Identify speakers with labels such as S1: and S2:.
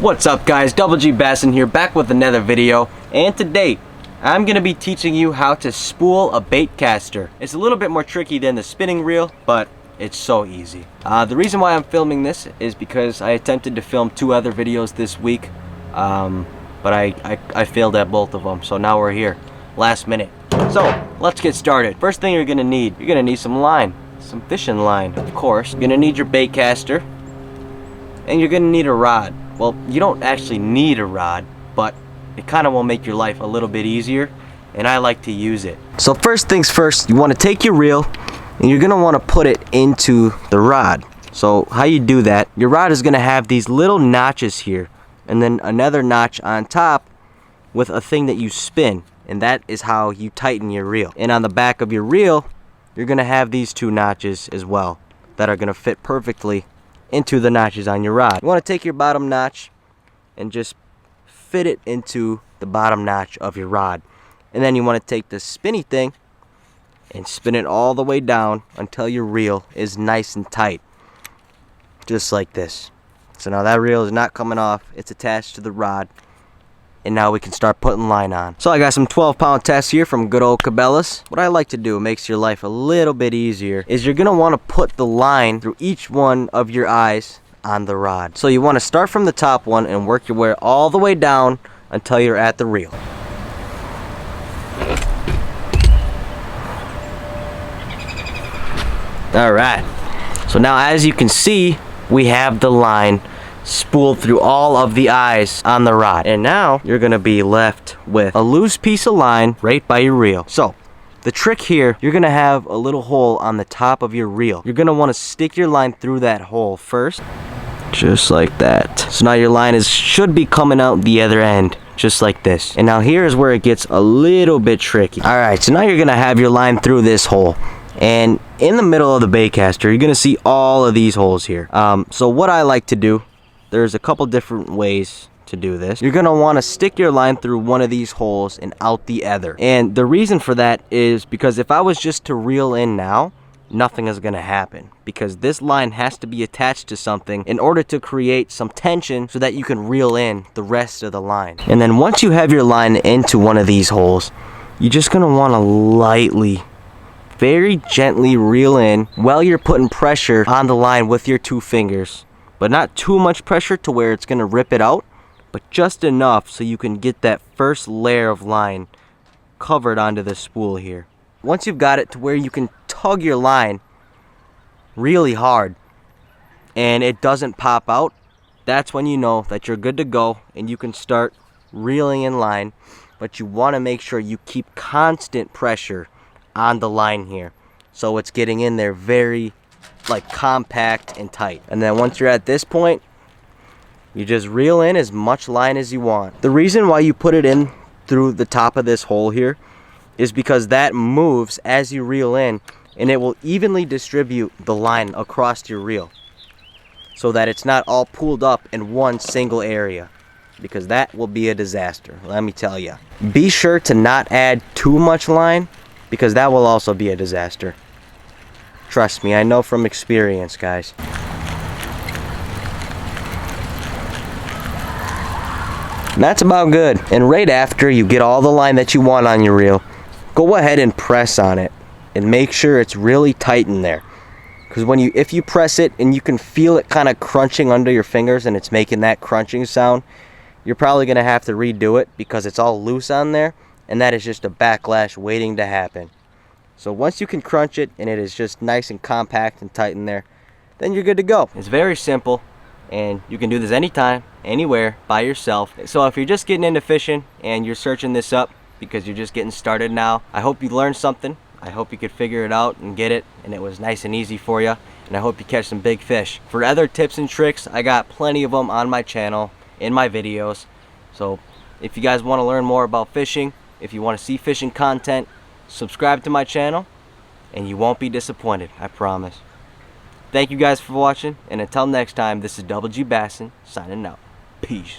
S1: What's up guys, Double G Bassin here, back with another video, and today I'm going to be teaching you how to spool a bait caster. It's a little bit more tricky than the spinning reel, but it's so easy. The reason why I'm filming this is because I attempted to film 2 other videos this week, but I failed at both of them, so now we're here, last minute. So let's get started. First thing you're going to need some line, some fishing line, of course. You're going to need your bait caster, and you're going to need a rod. Well, you don't actually need a rod, but it kind of will make your life a little bit easier, and I like to use it. So first things first, you want to take your reel and you're going to want to put it into the rod. So how you do that, your rod is going to have these little notches here and then another notch on top with a thing that you spin, and that is how you tighten your reel. And on the back of your reel, you're going to have these 2 notches as well that are going to fit perfectly into the notches on your rod. You want to take your bottom notch and just fit it into the bottom notch of your rod, and then you want to take the spinny thing and spin it all the way down until your reel is nice and tight, just like this. So now that reel is not coming off, it's attached to the rod, and now we can start putting line on. So I got some 12-pound tests here from good old Cabela's. What I like to do, makes your life a little bit easier, is you're gonna want to put the line through each one of your eyes on the rod. So you want to start from the top one and work your way all the way down until you're at the reel. Alright, so now as you can see, we have the line spooled through all of the eyes on the rod, and now you're gonna be left with a loose piece of line right by your reel. So the trick here, you're gonna have a little hole on the top of your reel. You're gonna want to stick your line through that hole first, just like that. So now your line should be coming out the other end, just like this. And now here is where it gets a little bit tricky. Alright, so now you're gonna have your line through this hole, and in the middle of the bait caster, you're gonna see all of these holes here. So what I like to do, there's a couple different ways to do this. You're gonna want to stick your line through one of these holes and out the other. And the reason for that is because if I was just to reel in now, nothing is gonna happen, because this line has to be attached to something in order to create some tension so that you can reel in the rest of the line. And then once you have your line into one of these holes, you're just gonna want to lightly, very gently reel in while you're putting pressure on the line with your 2 fingers. But not too much pressure to where it's gonna rip it out, but just enough so you can get that first layer of line covered onto the spool here. Once you've got it to where you can tug your line really hard and it doesn't pop out, that's when you know that you're good to go and you can start reeling in line. But you want to make sure you keep constant pressure on the line here, so it's getting in there very compact and tight. And then once you're at this point, you just reel in as much line as you want. The reason why you put it in through the top of this hole here is because that moves as you reel in, and it will evenly distribute the line across your reel so that it's not all pooled up in one single area, because that will be a disaster, let me tell you. Be sure to not add too much line, because that will also be a disaster. Trust me, I know from experience, guys. And that's about good. And right after you get all the line that you want on your reel, go ahead and press on it and make sure it's really tight in there. Because if you press it and you can feel it kind of crunching under your fingers and it's making that crunching sound, you're probably going to have to redo it because it's all loose on there, and that is just a backlash waiting to happen. So once you can crunch it and it is just nice and compact and tight in there, then you're good to go. It's very simple, and you can do this anytime, anywhere, by yourself. So if you're just getting into fishing and you're searching this up because you're just getting started now, I hope you learned something. I hope you could figure it out and get it, and it was nice and easy for you, and I hope you catch some big fish. For other tips and tricks, I got plenty of them on my channel, in my videos. So if you guys want to learn more about fishing, if you want to see fishing content, subscribe to my channel and you won't be disappointed, I promise. Thank you guys for watching, and until next time, this is Double G Bassin signing out. Peace.